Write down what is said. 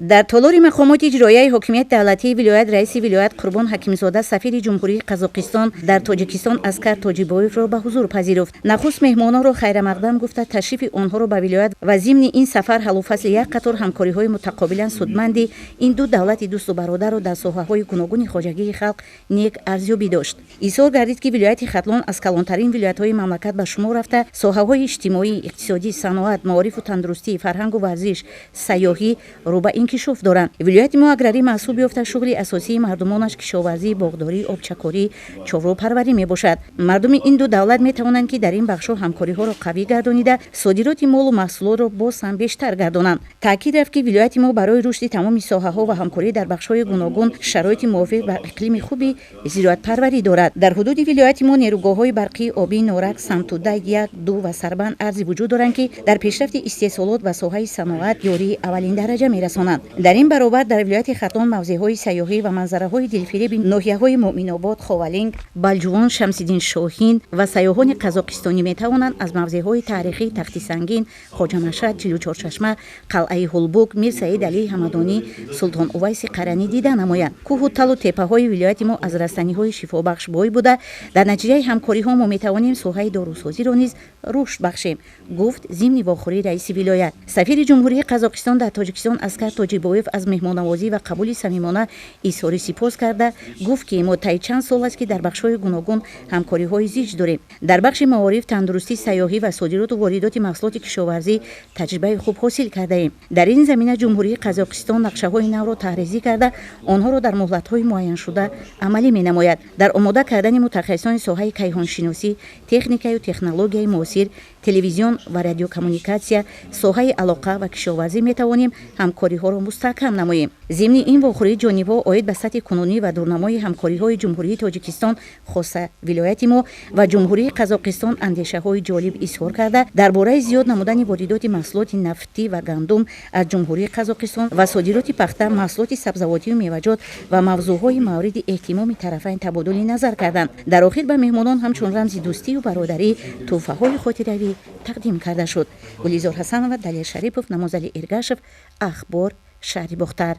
дар толори мақомоти иҷроияи ҳокимияти давлатии вилоят раиси вилоят Қурбон Ҳакимзода сафири Ҷумҳурии Қазоқистон дар Тоҷикистон Аскар Тоҷибоевро ба ҳузур пазируфт. Нахуст меҳмононро хайрамақдам гуфта ташрифи онҳоро ба вилоят ва зимни ин сафар ҳалуфасли як қатор ҳамкориҳои мутақобилан судманди ин ду давлати дӯсту бародарро дар соҳаҳои гуногуни хоҷагии халқ нек арзёбӣ дошт. Изҳор гардид ки вилояти Хатлон аз калонтарин вилоятҳои мамлакат ба шумор рафта соҳаҳои иҷтимоӣ, иқтисодӣ, саноат, маорифу тандурустӣ, фарҳангу варзиш, сайёҳӣ ро ба инкишоф доранд. Вилояти мо аграрӣ маҳсуб ёфта шуғли асосии мардумонаш кишоварзӣ, боғдорӣ, обчакорӣ, чорвопарварӣ мебошад. Мардуми ин ду давлат метавонанд ки дар ин бахшҳо ҳамкориҳоро қавӣ гардонида содироти молу маҳсулотро боз ҳам бештар гардонанд. Таъкид рафт ки вилояти мо барои рушди тамоми соҳаҳо ва ҳамкорӣ дар бахшҳои гуногун шароити мувофиқ ба иқлими хуби зироатпарварӣ дорад. Дар ҳудуди вилояти мо нерӯгоҳҳои барқӣ, обӣ, норак, самтуда, як, ду ва сарбанд арзи вуҷуд доранд ки дар пешрафти истеҳсолот ва соҳаи саноат ёрии аввалин дараҷа мерасонанд. Дар ин баробар дар вилояти Хатлон мавзеъҳои сайёҳӣ ва манзараҳои дилфиреби ноҳияҳои Моъминобод, Ховалинг, Балҷувон, Шамсиддин Шоҳин ва сайёҳони қазоқистонӣ метавонанд аз мавзеъҳои таърихӣ Тахти Сангин, Хоҷамашҳад, Ҷилӯчорчашма, Қалъаи Ҳулбук, Мир Саид Алии Ҳамадонӣ, Султон Увайси Қаранӣ дида намоянд. Кӯҳу талу теппаҳои вилояти мо аз растаниҳои шифобахш бой буда, дар натиҷаи ҳамкориҳо мо метавонем соҳаи дорусозиро низ рушд бахшем, гуфт Зимни вохӯрӣ раиси вилоят. Сафири Ҷумҳурии Қазоқистон дар Тоҷикистон Аскар Тоҷибоев аз меҳмоннавозӣ ва қабули самимона изҳори сипос карда гуфт ки мо таи чанд сол аст ки дар бахшҳои гуногун ҳамкориҳои зич дорем. Дар бахши маориф, тандурустӣ, сайёҳӣ ва содироту воридоти маҳсулоти кишоварзӣ таҷрибаи хуб ҳосил кардаем. Дар ин замина Ҷумҳурии Қазоқистон нақшаҳои навро таҳризӣ карда онҳоро дар муҳлатҳои муайяншуда амалӣ менамояд. Дар омода кардани мутахассисони соҳаи кайҳоншиносӣ, техникаю технологияи муосир, телевизион ва радиокоммуникатсия, соҳаи алоқа ва кишоварзӣ метавонем ҳамкориҳоро мустаҳкам намоем. Зимни ин вохӯрӣ ҷонибҳо оид ба сатҳи кунунӣ ва дурнамои ҳамкориҳои Ҷумҳурии Тоҷикистон хоса вилояти мо ва Ҷумҳурии Қазоқистон андешаҳои ҷолиб изҳор карда дар бораи зиёд намудани воридоти маҳсулоти нафтӣ ва гандум аз Ҷумҳурии Қазоқистон ва содироти пахта, маҳсулоти сабзавотию меваҷот ва мавзӯъҳои мавриди эҳтимоми тарафайн табодули назар карданд. Дар охир ба меҳмонон ҳамчун рамзи дӯстию бародарӣ тӯҳфаҳои хотиравӣ тақдим карда шуд. Гулизор Ҳасанова, Далел Шарипов, Намозали Эргашев, Ахбор, Шаҳри Бохтар.